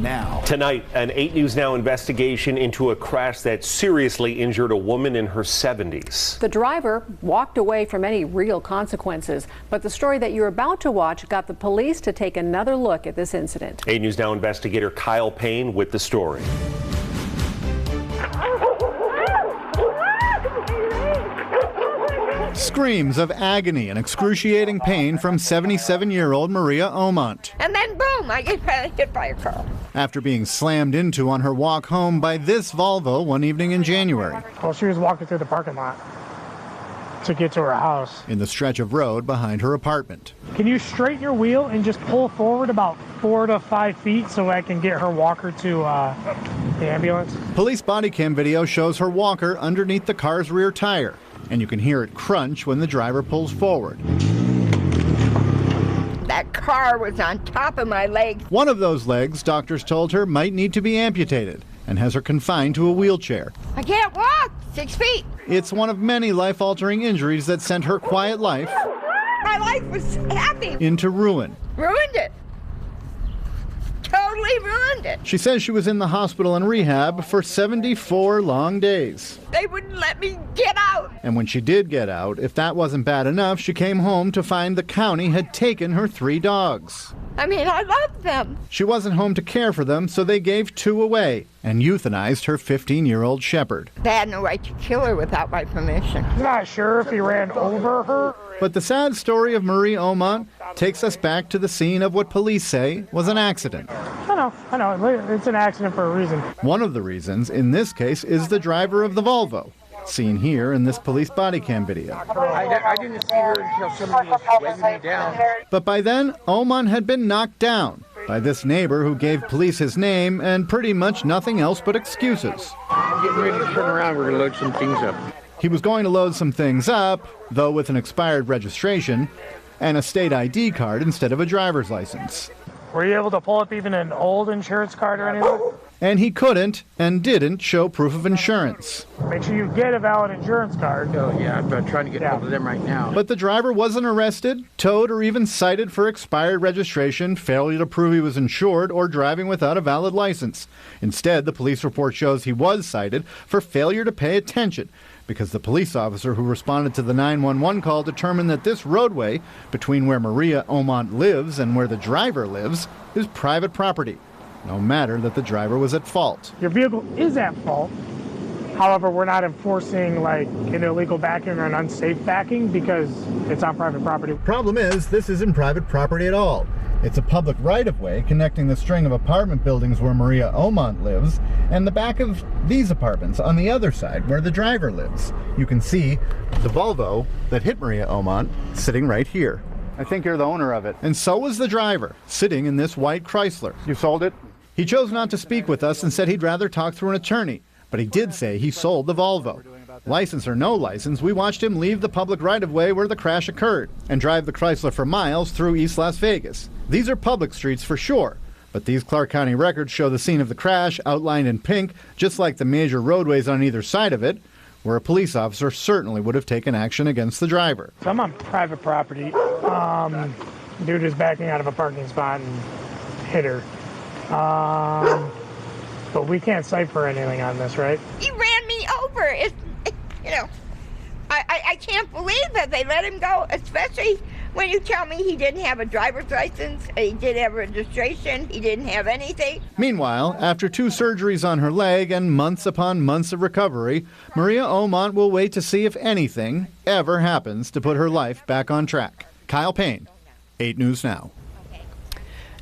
Now. Tonight, an 8 News Now investigation into a crash that seriously injured a woman in her 70s. The driver walked away from any real consequences, but the story that you're about to watch got the police to take another look at this incident. 8 News Now investigator Kyle Payne with the story. Screams of agony and excruciating pain from 77-year-old Maria Omont. And then boom, I get hit by a car. After being slammed into on her walk home by this Volvo one evening in January. Well, she was walking through the parking lot to get to her house. In the stretch of road behind her apartment. Can you straighten your wheel and just pull forward about 4 to 5 feet so I can get her walker to the ambulance? Police body cam video shows her walker underneath the car's rear tire, and you can hear it crunch when the driver pulls forward. That car was on top of my leg. One of those legs, doctors told her, might need to be amputated and has her confined to a wheelchair. I can't walk 6 feet. It's one of many life-altering injuries that sent her quiet life My life was happy. into ruin. Ruined it. Totally ruined it. She says she was in the hospital and rehab for 74 long days. They wouldn't let me get out. And when she did get out, if that wasn't bad enough, she came home to find the county had taken her 3 dogs. I mean, I love them. She wasn't home to care for them, so they gave 2 away and euthanized her 15-year-old shepherd. They had no right to kill her without my permission. I'm not sure if he ran over her. But the sad story of Marie Omont takes us back to the scene of what police say was an accident. I know. It's an accident for a reason. One of the reasons, in this case, is the driver of the Volvo, seen here in this police body cam video. I didn't see her until somebody was waving me down. But by then, Omont had been knocked down by this neighbor who gave police his name and pretty much nothing else but excuses. I'm getting ready to turn around. We're going to load some things up. He was going to load some things up, though with an expired registration and a state ID card instead of a driver's license. Were you able to pull up even an old insurance card or anything? And he couldn't and didn't show proof of insurance. Make sure you get a valid insurance card. Oh, yeah, I'm trying to get hold of them right now. But the driver wasn't arrested, towed, or even cited for expired registration, failure to prove he was insured, or driving without a valid license. Instead, the police report shows he was cited for failure to pay attention, because the police officer who responded to the 911 call determined that this roadway between where Maria Omont lives and where the driver lives is private property, no matter that the driver was at fault. Your vehicle is at fault. However, we're not enforcing like an illegal backing or an unsafe backing because it's on private property. Problem is, this isn't private property at all. It's a public right-of-way connecting the string of apartment buildings where Maria Omont lives and the back of these apartments on the other side where the driver lives. You can see the Volvo that hit Maria Omont sitting right here. I think you're the owner of it. And so was the driver, sitting in this white Chrysler. You sold it? He chose not to speak with us and said he'd rather talk through an attorney, but he did say he sold the Volvo. License or no license, we watched him leave the public right-of-way where the crash occurred and drive the Chrysler for miles through East Las Vegas. These are public streets for sure, but these Clark County records show the scene of the crash outlined in pink, just like the major roadways on either side of it, where a police officer certainly would have taken action against the driver. So I'm on private property. Dude is backing out of a parking spot and hit her. But we can't cipher anything on this, right? He ran me over. I can't believe that they let him go, especially when you tell me he didn't have a driver's license, he didn't have registration, he didn't have anything. Meanwhile, after 2 surgeries on her leg and months upon months of recovery, Maria Omont will wait to see if anything ever happens to put her life back on track. Kyle Payne, 8 News Now.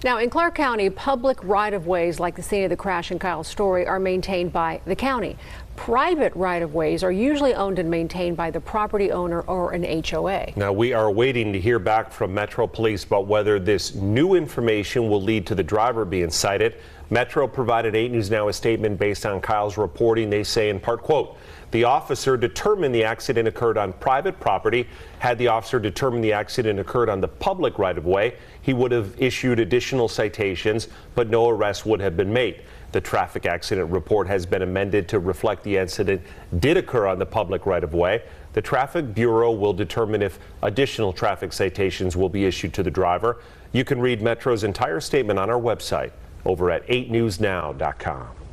Now, in Clark County, public right-of-ways like the scene of the crash in Kyle's story are maintained by the county. Private right-of-ways are usually owned and maintained by the property owner or an HOA. Now, we are waiting to hear back from Metro Police about whether this new information will lead to the driver being cited. Metro provided 8 News Now a statement based on Kyle's reporting. They say in part, quote, the officer determined the accident occurred on private property. Had the officer determined the accident occurred on the public right-of-way, he would have issued additional citations, but no arrest would have been made. The traffic accident report has been amended to reflect the incident did occur on the public right-of-way. The Traffic Bureau will determine if additional traffic citations will be issued to the driver. You can read Metro's entire statement on our website, over at 8newsnow.com.